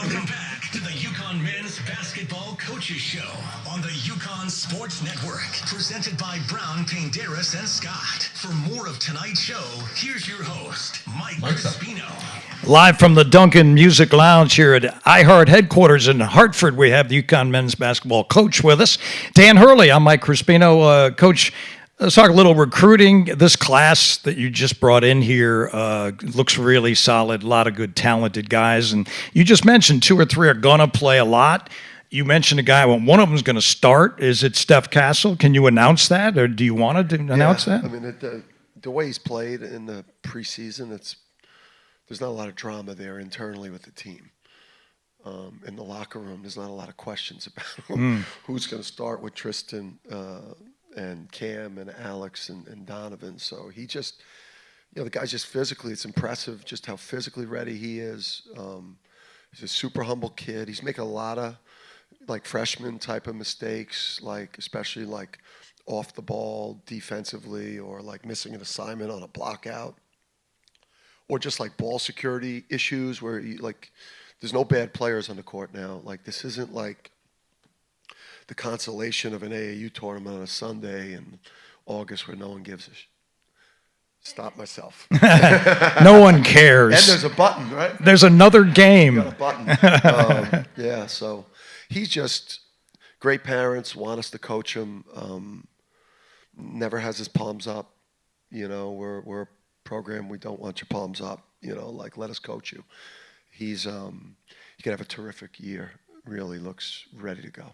Welcome back to the Uconn Men's Basketball Coaches Show on the Uconn Sports Network, presented by Brown, Painderis, and Scott. For more of tonight's show, here's your host, Mike Crispino. Live from the Duncan Music Lounge here at iHeart headquarters in Hartford, we have the Uconn men's basketball coach with us, Dan Hurley. I'm Mike Crispino. Coach, let's talk a little recruiting. This class that you just brought in here looks really solid. A lot of good, talented guys. And you just mentioned 2 or 3 are going to play a lot. You mentioned a guy, well, one of them is going to start. Is it Stephon Castle? Can you announce that, or do you want to announce that? I mean, the way he's played in the preseason, there's not a lot of drama there internally with the team. In the locker room, there's not a lot of questions about who's going to start with Tristan and Cam and Alex and Donovan. So he just, the guy's just physically, it's impressive just how physically ready he is. He's a super humble kid. He's making a lot of freshman type of mistakes, especially off the ball defensively, or missing an assignment on a block out, or just ball security issues where there's no bad players on the court now. This isn't the consolation of an AAU tournament on a Sunday in August where no one gives a Stop myself. No one cares. And there's a button, right? There's another game. You got a button. So he's just great. Parents want us to coach him. Never has his palms up. We're a program. We don't want your palms up. Let us coach you. He could have a terrific year. Really looks ready to go.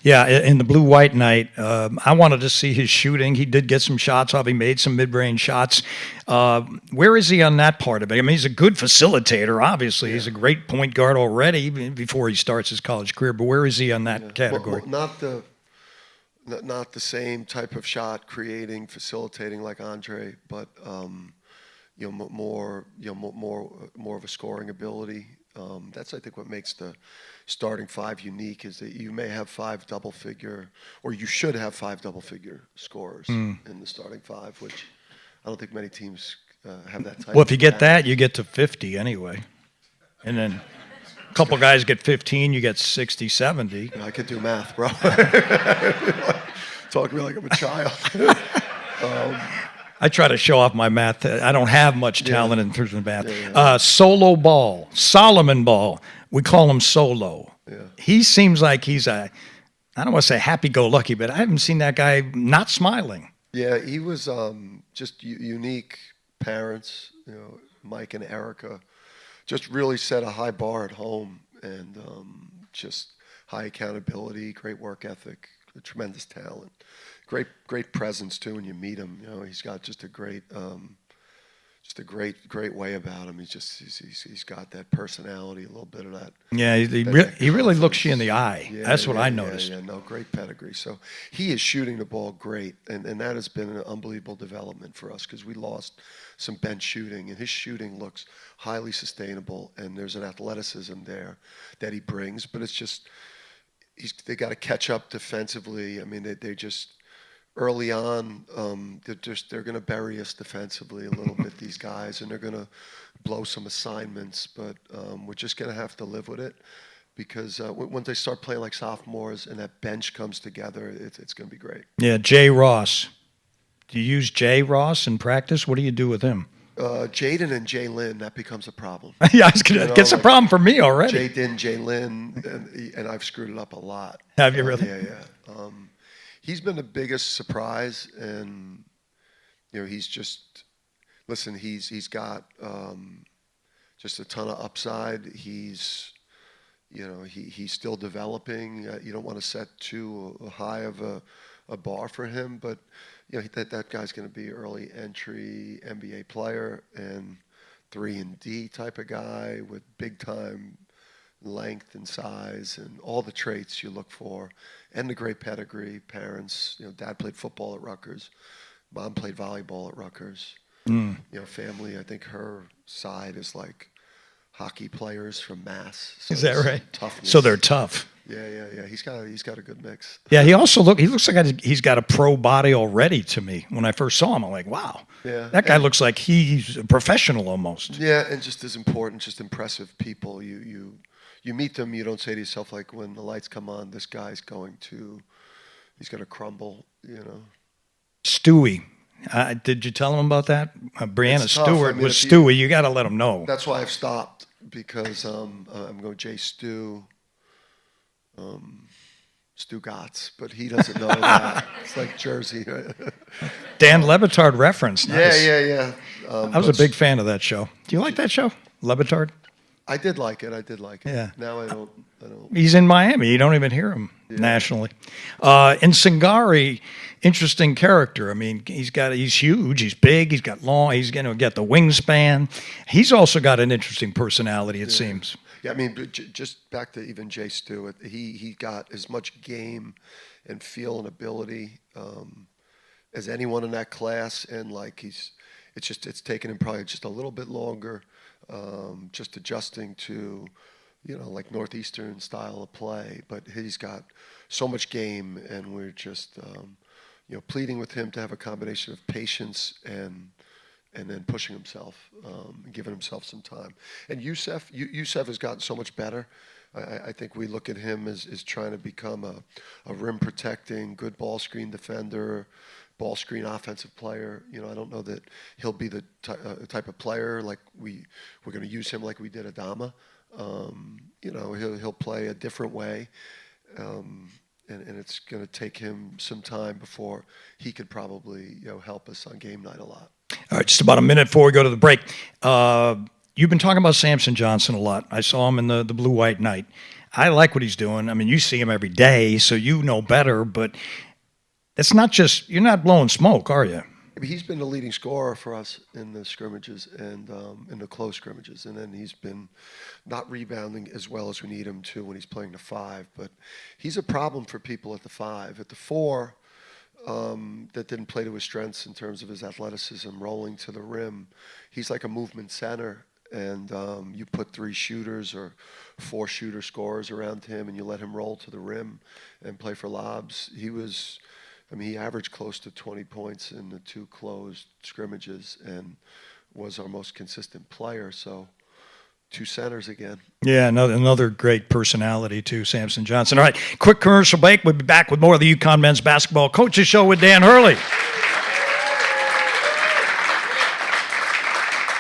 Yeah, in the blue-white night, I wanted to see his shooting. He did get some shots off. He made some mid-range shots. Where is he on that part of it? I mean, he's a good facilitator, obviously. Yeah. He's a great point guard already before he starts his college career. But where is he on that category? Well, not the same type of shot creating, facilitating like Andre, but more of a scoring ability. That's, I think, what makes the starting 5 unique, is that you may have 5 double-figure, or you should have 5 double-figure scorers in the starting 5, which I don't think many teams have that type. Well, if you get that, you get to 50 anyway. And then a couple guys get 15, you get 60, 70. I could do math, bro. Talk to me like I'm a child. I try to show off my math. I don't have much talent in terms of math. Solo ball, Solomon ball. We call him Solo. Yeah. He seems like he's I don't want to say happy-go-lucky, but I haven't seen that guy not smiling. Yeah, he was just unique parents. Mike and Erica just really set a high bar at home, and just high accountability, great work ethic, tremendous talent. Great presence too when you meet him. He's got just a great way about him. He's got that personality, a little bit of that. Yeah, he really looks you in the eye. That's what I noticed. No, great pedigree. So he is shooting the ball great, and that has been an unbelievable development for us, because we lost some bench shooting, and his shooting looks highly sustainable, and there's an athleticism there that he brings. But it's just they got to catch up defensively. I mean, they just. Early on, they're going to bury us defensively a little bit, these guys, and they're going to blow some assignments. But we're just going to have to live with it, because when they start playing like sophomores and that bench comes together, it's going to be great. Yeah, Jay Ross. Do you use Jay Ross in practice? What do you do with him? Jaden and Jalen, that becomes a problem. Yeah, it's a problem for me already. Jaden, Jalen, and I've screwed it up a lot. Have you really? Yeah. He's been the biggest surprise, and he's just he's got just a ton of upside. He's he's still developing. You don't want to set too high of a bar for him, but that guy's going to be early entry NBA player, and 3-and-D type of guy with big time length and size and all the traits you look for, and the great pedigree. Parents, dad played football at Rutgers, mom played volleyball at Rutgers. Family, I think her side is hockey players from Mass. So is that right? Toughness. So they're tough. Yeah. He's got a good mix. Yeah, he looks like he's got a pro body already to me. When I first saw him, I'm like, wow. Yeah. That guy looks like he's a professional almost. Yeah, and just as important, just impressive people. You meet them, you don't say to yourself, like, when the lights come on, this guy's going to crumble, Stewie. Did you tell him about that? Brianna It's tough. Stewart I mean, was Stewie. You got to let him know. That's why I've stopped, because I'm going Jay Stu Gotts, but he doesn't know that. It's like Jersey. Dan Lebitard reference. Nice. Yeah. I was a big fan of that show. Do you like that show, Lebitard? I did like it. Yeah. Now I don't. He's in Miami. You don't even hear him nationally. In Singari, interesting character. I mean, he's huge. He's big. He's got long. He's going to get the wingspan. He's also got an interesting personality, it seems. Yeah, I mean, just back to even Jay Stewart, he got as much game and feel and ability as anyone in that class, and like it's taken him probably just a little bit longer, just adjusting to, like Northeastern style of play. But he's got so much game, and we're just pleading with him to have a combination of patience and then pushing himself, and giving himself some time. And Yusef has gotten so much better. I think we look at him as trying to become a rim protecting, good ball screen defender, ball screen offensive player. I don't know that he'll be the type of player like we're going to use him like we did Adama. He'll play a different way. And it's going to take him some time before he could probably help us on game night a lot. All right, just about a minute before we go to the break. You've been talking about Samson Johnson a lot. I saw him in the Blue-White Night. I like what he's doing. I mean, you see him every day, so you know better, but it's not just, you're not blowing smoke, are you? He's been the leading scorer for us in the scrimmages and in the close scrimmages, and then he's been not rebounding as well as we need him to when he's playing the 5. But he's a problem for people at the 5. At the 4, that didn't play to his strengths in terms of his athleticism, rolling to the rim. He's like a movement center, and you put 3 shooters or 4 shooter scorers around him, and you let him roll to the rim and play for lobs. He averaged close to 20 points in the 2 closed scrimmages and was our most consistent player. So 2 centers again. Yeah, another great personality too, Samson Johnson. All right, quick commercial break. We'll be back with more of the UConn Men's Basketball Coaches Show with Dan Hurley.